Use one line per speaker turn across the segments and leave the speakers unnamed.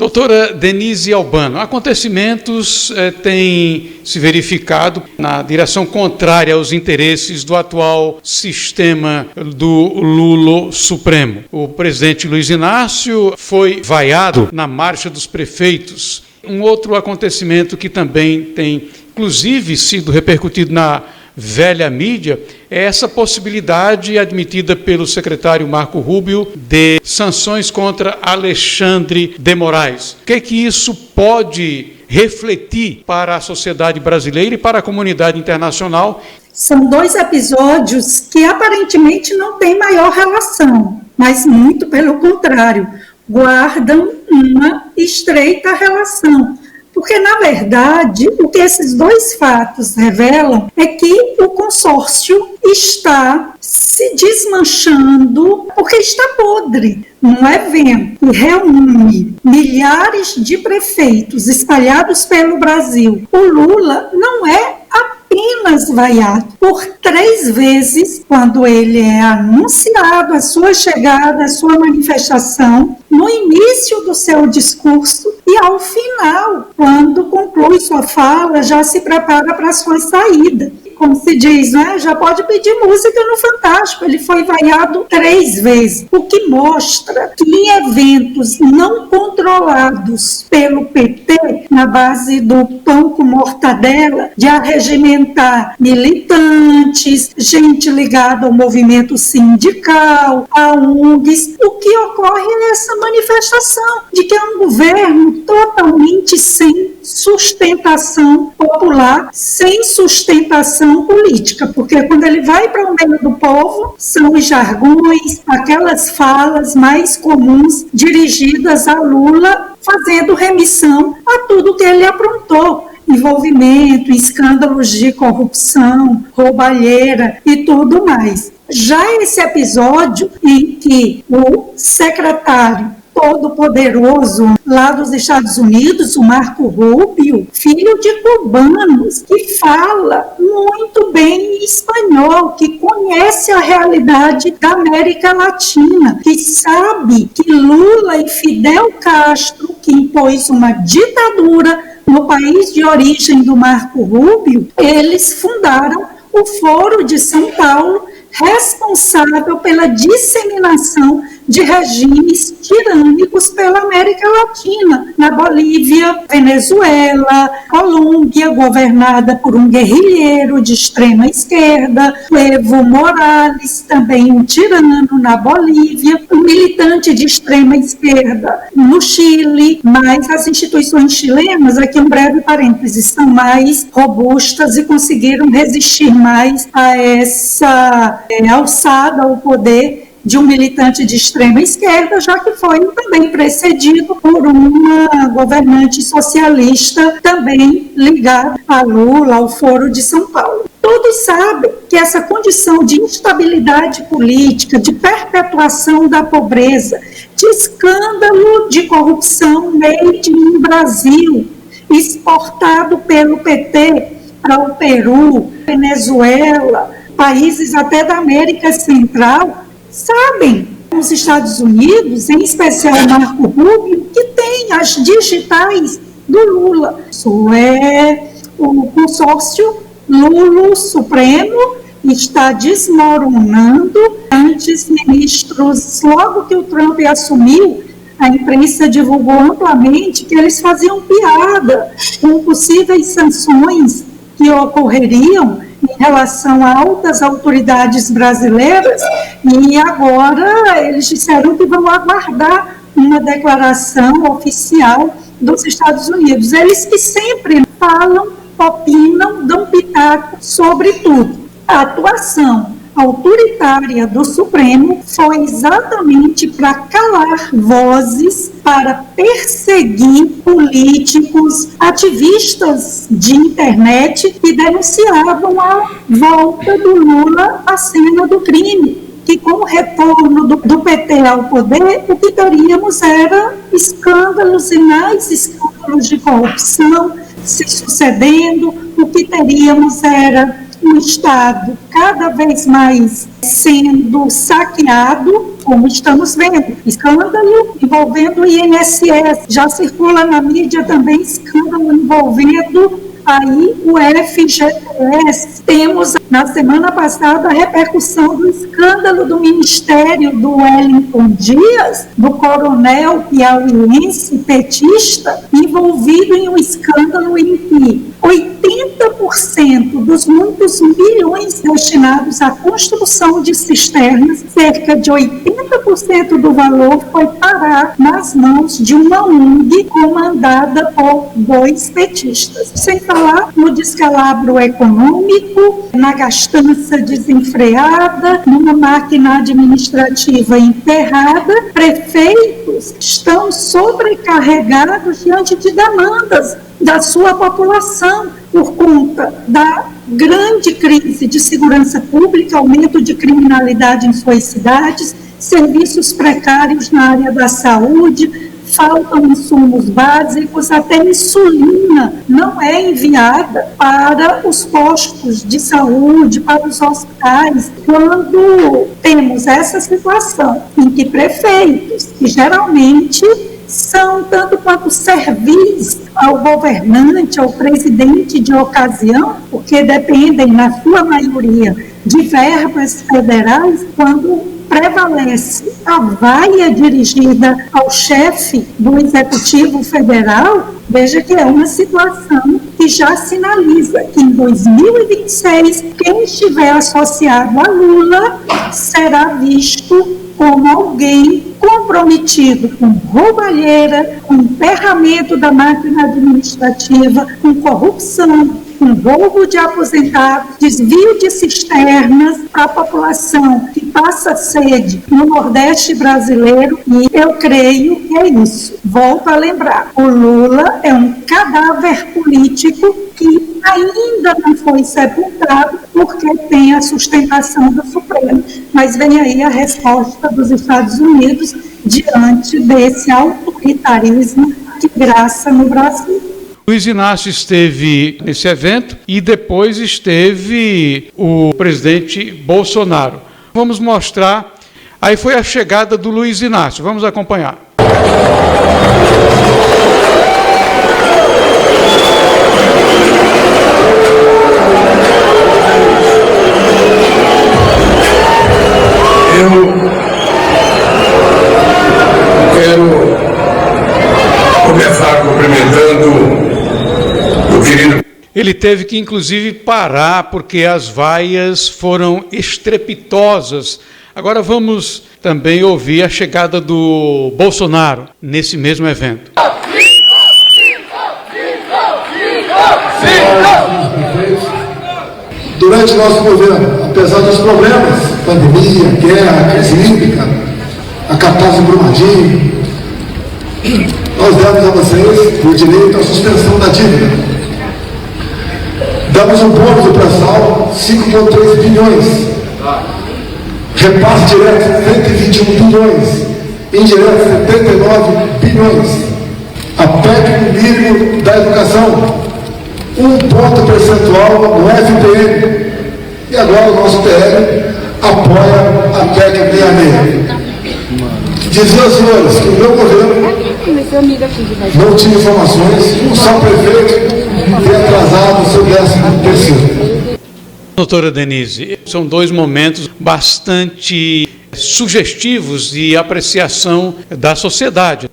Doutora Denise Albano, acontecimentos têm se verificado na direção contrária aos interesses do atual sistema do Lulo Supremo. O presidente Luiz Inácio foi vaiado na Marcha dos Prefeitos. Um outro acontecimento que também tem, inclusive, sido repercutido na velha mídia, é essa possibilidade admitida pelo secretário Marco Rubio de sanções contra Alexandre de Moraes. O que isso pode refletir para a sociedade brasileira e para a comunidade internacional?
São dois episódios que aparentemente não têm maior relação, mas muito pelo contrário, guardam uma estreita relação. Porque, na verdade, o que esses dois fatos revelam é que o consórcio está se desmanchando porque está podre. Um evento que reúne milhares de prefeitos espalhados pelo Brasil. O Lula não é apenas vaiado por 3 vezes, quando ele é anunciado a sua chegada, a sua manifestação, no início do seu discurso e ao final, quando conclui sua fala, já se prepara para a sua saída. Como se diz, né? Já pode pedir música no Fantástico. Ele foi vaiado 3 vezes, o que mostra que em eventos não controlados pelo PT, na base do pão com mortadela, de arregimentar militantes, gente ligada ao movimento sindical, a ONGs, o que ocorre é essa manifestação de que é um governo totalmente sem sustentação popular, sem sustentação política, porque quando ele vai para o meio do povo, são os jargões, aquelas falas mais comuns dirigidas a Lula, fazendo remissão a tudo que ele aprontou, envolvimento, escândalos de corrupção, roubalheira e tudo mais. Já esse episódio em que o secretário todo-poderoso lá dos Estados Unidos, o Marco Rubio, filho de cubanos, que fala muito bem espanhol, que conhece a realidade da América Latina, que sabe que Lula e Fidel Castro, que impôs uma ditadura no país de origem do Marco Rubio, eles fundaram o Foro de São Paulo, responsável pela disseminação de regimes tirânicos pela América Latina, na Bolívia, Venezuela, Colômbia, governada por um guerrilheiro de extrema esquerda, Evo Morales, também um tirano na Bolívia, um militante de extrema esquerda no Chile, mas as instituições chilenas, aqui um breve parênteses, são mais robustas e conseguiram resistir mais a essa alçada ao poder de um militante de extrema esquerda, já que foi também precedido por uma governante socialista também ligada a Lula, ao Foro de São Paulo. Todos sabem que essa condição de instabilidade política, de perpetuação da pobreza, de escândalo de corrupção made in Brasil, exportado pelo PT para o Peru, Venezuela, países até da América Central, sabem, os Estados Unidos, em especial Marco Rubio, que tem as digitais do Lula. Isso é o consórcio Lulo Supremo está desmoronando. Antes, ministros, logo que o Trump assumiu, a imprensa divulgou amplamente que eles faziam piada com possíveis sanções que ocorreriam em relação a altas autoridades brasileiras, e agora eles disseram que vão aguardar uma declaração oficial dos Estados Unidos. Eles que sempre falam, opinam, dão pitaco sobre tudo. A atuação autoritária do Supremo foi exatamente para calar vozes, para perseguir políticos, ativistas de internet que denunciavam a volta do Lula à cena do crime. Que com o retorno do PT ao poder, o que teríamos era escândalos e mais escândalos de corrupção se sucedendo, o que teríamos era um Estado cada vez mais sendo saqueado, como estamos vendo. Escândalo envolvendo o INSS, já circula na mídia também escândalo envolvendo aí o FGTS. Temos, na semana passada, a repercussão do escândalo do Ministério do Wellington Dias, do coronel piauiense petista, envolvido em um escândalo em que 80% dos muitos milhões destinados à construção de cisternas, cerca de 80% do valor foi parar nas mãos de uma ONG comandada por 2 petistas. Sem falar no descalabro econômico, na gastança desenfreada, numa máquina administrativa enterrada. Prefeitos estão sobrecarregados diante de demandas da sua população por conta da grande crise de segurança pública, aumento de criminalidade em suas cidades, serviços precários na área da saúde, faltam insumos básicos, até insulina não é enviada para os postos de saúde, para os hospitais. Quando temos essa situação em que prefeitos, que geralmente são tanto quanto servis ao governante, ao presidente de ocasião, porque dependem, na sua maioria, de verbas federais, quando prevalece a vaia dirigida ao chefe do Executivo Federal, veja que é uma situação que já sinaliza que em 2026, quem estiver associado a Lula será visto como alguém comprometido com roubalheira, com emperramento da máquina administrativa, com corrupção, com roubo de aposentados, desvio de cisternas para a população que passa sede no Nordeste brasileiro, e eu creio que é isso. Volto a lembrar, o Lula é um cadáver político que ainda não foi sepultado porque tem a sustentação do Supremo. Mas vem aí a resposta dos Estados Unidos diante desse autoritarismo que graça no Brasil.
Luiz Inácio esteve nesse evento e depois esteve o presidente Bolsonaro. Vamos mostrar, aí foi a chegada do Luiz Inácio, vamos acompanhar.
Eu quero começar cumprimentando o querido.
Ele teve que, inclusive, parar porque as vaias foram estrepitosas. Agora vamos também ouvir a chegada do Bolsonaro nesse mesmo evento.
Durante nosso governo, apesar dos problemas, pandemia, guerra, crise hídrica, a catástrofe Brumadinho, nós demos a vocês o direito à suspensão da dívida. Damos um bônus do pré-sal, 5,3 bilhões. Repasse direto, 121 bilhões. Indireto, 79 bilhões. A PEC mínimo da educação, 1 ponto percentual no FPM. E agora o nosso PL apoia a PEC 66. Dizia aos senhores que o meu governo não tinha informações, só o prefeito tem atrasado o seu 13º.
Doutora Denise, são 2 momentos bastante sugestivos de apreciação da sociedade.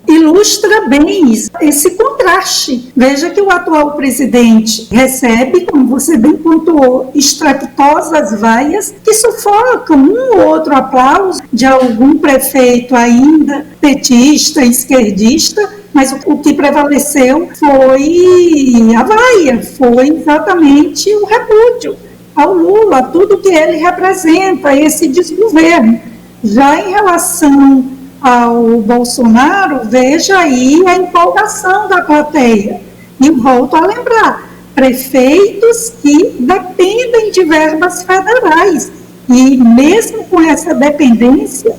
Ilustra bem esse contraste. Veja que o atual presidente recebe, como você bem pontuou, estrepitosas vaias que sufocam um ou outro aplauso de algum prefeito ainda petista, esquerdista, mas o que prevaleceu foi a vaia, foi exatamente o repúdio ao Lula, a tudo que ele representa, esse desgoverno. Já em relação ao Bolsonaro, veja aí a empolgação da plateia. E volto a lembrar, prefeitos que dependem de verbas federais. E mesmo com essa dependência,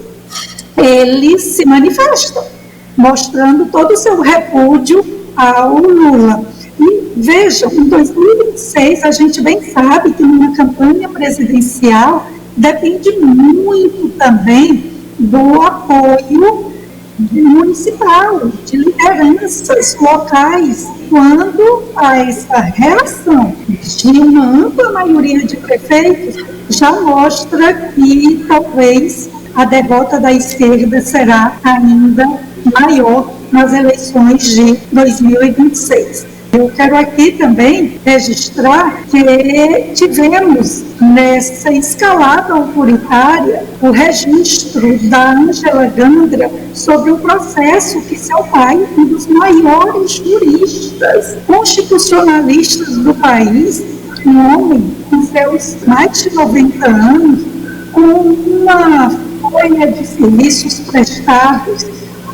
eles se manifestam, mostrando todo o seu repúdio ao Lula. E Vejam, em 2026 a gente bem sabe que numa campanha presidencial depende muito também do apoio municipal, de lideranças locais, quando há essa reação de uma ampla maioria de prefeitos, já mostra que talvez a derrota da esquerda será ainda maior nas eleições de 2026. Eu quero aqui também registrar que tivemos nessa escalada autoritária o registro da Ângela Gandra sobre o processo que seu pai, um dos maiores juristas constitucionalistas do país, um homem com seus mais de 90 anos, com uma folha de serviços prestados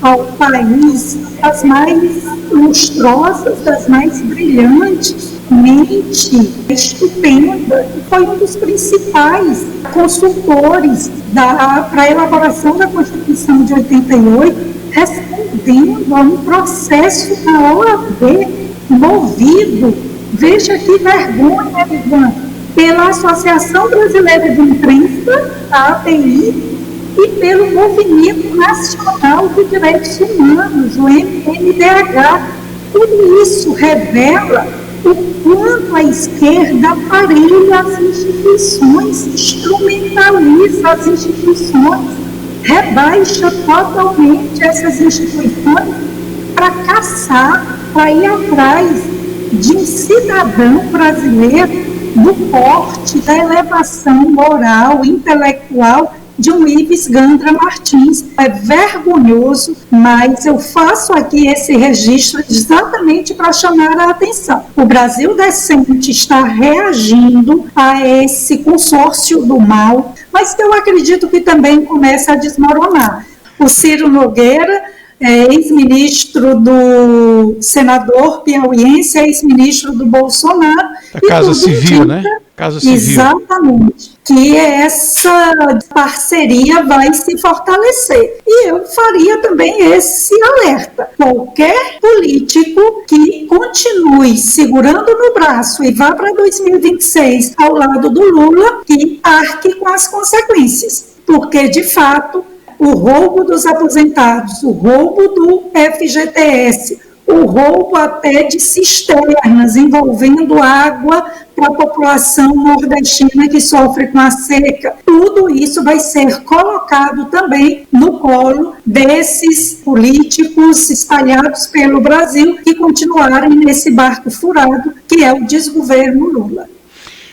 ao país, das mais lustrosas, das mais brilhantes, mente estupenda, que foi um dos principais consultores para a elaboração da Constituição de 88, respondendo a um processo da OAB movido, veja que vergonha, Ivan, pela Associação Brasileira de Imprensa, a ABI, e pelo Movimento Nacional de Direitos Humanos, o MNDH. Tudo isso revela o quanto a esquerda aparelha as instituições, instrumentaliza as instituições, rebaixa totalmente essas instituições para caçar, para ir atrás de um cidadão brasileiro do porte, da elevação moral, intelectual, de um Ives Gandra Martins. É vergonhoso, mas eu faço aqui esse registro exatamente para chamar a atenção. O Brasil Decente está reagindo a esse consórcio do mal, mas que eu acredito que também começa a desmoronar. O Ciro Nogueira, ex-ministro do senador piauiense, ex-ministro do Bolsonaro.
Da Casa Civil, né? Casa Civil.
Exatamente. Que essa parceria vai se fortalecer. E eu faria também esse alerta. Qualquer político que continue segurando no braço e vá para 2026 ao lado do Lula, que arque com as consequências. Porque, de fato, o roubo dos aposentados, o roubo do FGTS, o roubo até de cisternas envolvendo água para a população nordestina que sofre com a seca. Tudo isso vai ser colocado também no colo desses políticos espalhados pelo Brasil que continuarem nesse barco furado que é o desgoverno Lula.